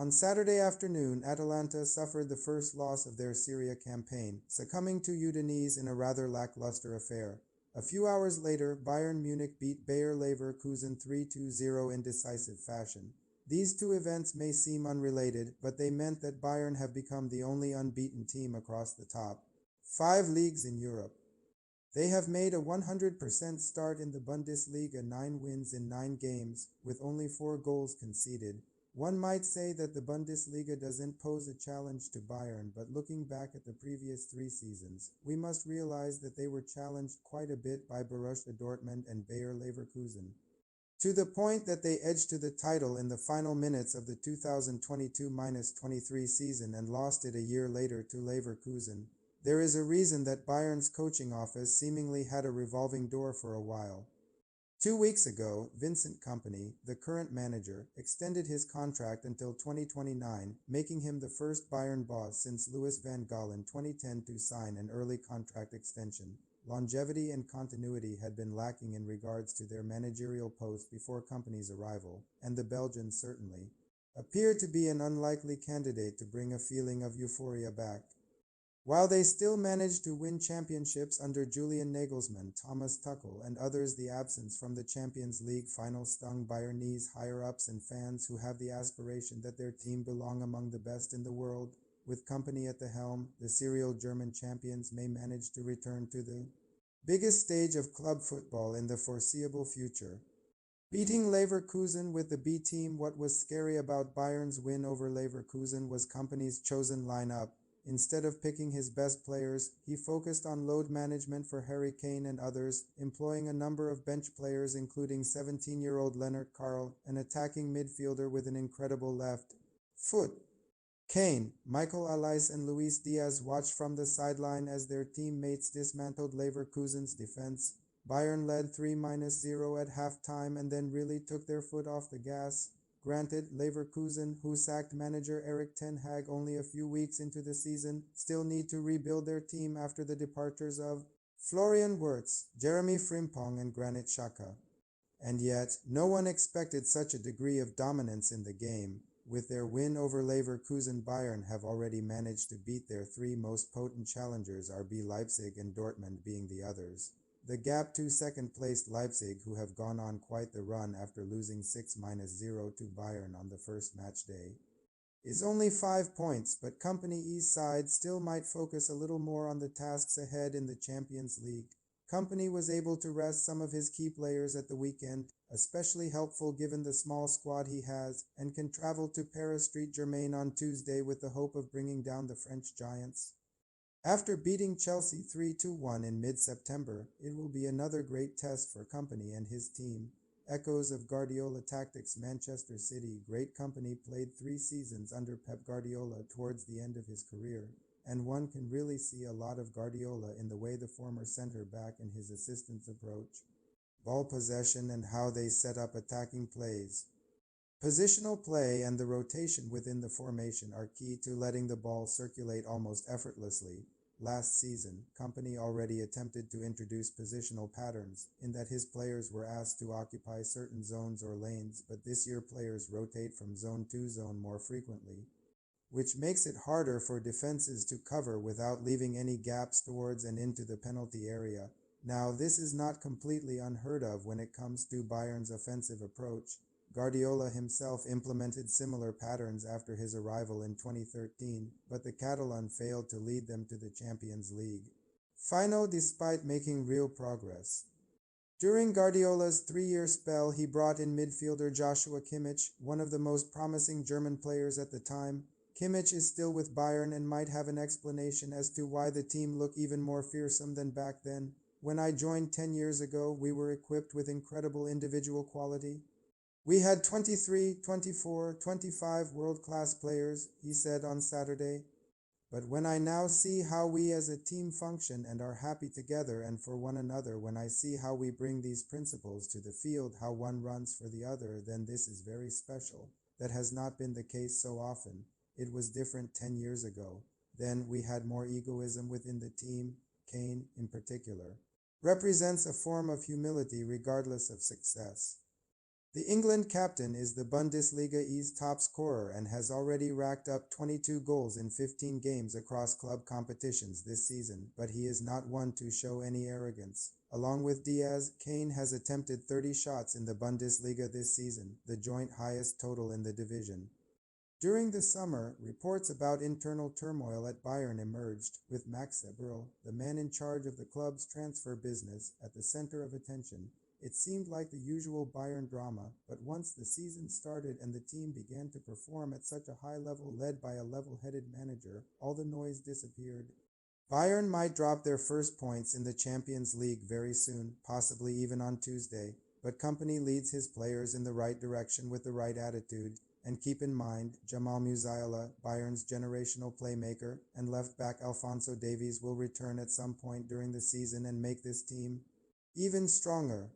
On Saturday afternoon, Atalanta suffered the first loss of their Serie A campaign, succumbing to Udinese in a rather lackluster affair. A few hours later, Bayern Munich beat Bayer Leverkusen 3-0 in decisive fashion. These two events may seem unrelated, but they meant that Bayern have become the only unbeaten team across the top 5 leagues in Europe. They have made a 100% start in the Bundesliga, 9 wins in 9 games, with only 4 goals conceded. One might say that the Bundesliga doesn't pose a challenge to Bayern, but looking back at the previous 3 seasons, we must realize that they were challenged quite a bit by Borussia Dortmund and Bayer Leverkusen, to the point that they edged to the title in the final minutes of the 2022-23 season and lost it a year later to Leverkusen. There is a reason that Bayern's coaching office seemingly had a revolving door for a while. 2 weeks ago, Vincent Kompany, the current manager, extended his contract until 2029, making him the first Bayern boss since Louis van Gaal in 2010 to sign an early contract extension. Longevity and continuity had been lacking in regards to their managerial post before Kompany's arrival, and the Belgians certainly appeared to be an unlikely candidate to bring a feeling of euphoria back. While they still managed to win championships under Julian Nagelsmann, Thomas Tuchel, and others, the absence from the Champions League final stung Bayernese higher-ups and fans who have the aspiration that their team belong among the best in the world. With Kompany at the helm, the serial German champions may manage to return to the biggest stage of club football in the foreseeable future. Beating Leverkusen with the B team. What was scary about Bayern's win over Leverkusen was Kompany's chosen lineup. Instead of picking his best players, he focused on load management for Harry Kane and others, employing a number of bench players including 17-year-old Leonard Carl, an attacking midfielder with an incredible left foot. Kane, Michael Olise and Luis Diaz watched from the sideline as their teammates dismantled Leverkusen's defense. Bayern led 3-0 at halftime and then really took their foot off the gas. Granted, Leverkusen, who sacked manager Erik ten Hag only a few weeks into the season, still need to rebuild their team after the departures of Florian Wirtz, Jeremy Frimpong and Granit Xhaka. And yet, no one expected such a degree of dominance in the game. With their win over Leverkusen, Bayern have already managed to beat their 3 most potent challengers, RB Leipzig and Dortmund being the others. The gap to second-placed Leipzig, who have gone on quite the run after losing 6-0 to Bayern on the first match day, is only 5 points, but Kompany's side still might focus a little more on the tasks ahead in the Champions League. Kompany was able to rest some of his key players at the weekend, especially helpful given the small squad he has, and can travel to Paris Saint-Germain on Tuesday with the hope of bringing down the French giants. After beating Chelsea 3-1 in mid-September, it will be another great test for Kompany and his team. Echoes of Guardiola tactics. Manchester City. Great Kompany played 3 seasons under Pep Guardiola towards the end of his career, and one can really see a lot of Guardiola in the way the former centre-back and his assistants approach ball possession and how they set up attacking plays. Positional play and the rotation within the formation are key to letting the ball circulate almost effortlessly. Last season, Kompany already attempted to introduce positional patterns, in that his players were asked to occupy certain zones or lanes, but this year players rotate from zone to zone more frequently, which makes it harder for defenses to cover without leaving any gaps towards and into the penalty area. Now, this is not completely unheard of when it comes to Bayern's offensive approach. Guardiola himself implemented similar patterns after his arrival in 2013, but the Catalan failed to lead them to the Champions League final despite making real progress. During Guardiola's 3-year spell, he brought in midfielder Joshua Kimmich, one of the most promising German players at the time. Kimmich is still with Bayern and might have an explanation as to why the team look even more fearsome than back then. When I joined 10 years ago, we were equipped with incredible individual quality. We had 23, 24, 25 world-class players, he said on Saturday. But when I now see how we as a team function and are happy together and for one another, when I see how we bring these principles to the field, how one runs for the other, then this is very special. That has not been the case so often. It was different 10 years ago. Then we had more egoism within the team. Kane, in particular, represents a form of humility regardless of success. The England captain is the Bundesliga's top scorer and has already racked up 22 goals in 15 games across club competitions this season, but he is not one to show any arrogance. Along with Diaz, Kane has attempted 30 shots in the Bundesliga this season, the joint highest total in the division. During the summer, reports about internal turmoil at Bayern emerged, with Max Eberl, the man in charge of the club's transfer business, at the center of attention. It seemed like the usual Bayern drama, but once the season started and the team began to perform at such a high level led by a level-headed manager, all the noise disappeared. Bayern might drop their first points in the Champions League very soon, possibly even on Tuesday, but Kompany leads his players in the right direction with the right attitude. And keep in mind, Jamal Musiala, Bayern's generational playmaker, and left-back Alphonso Davies will return at some point during the season and make this team even stronger.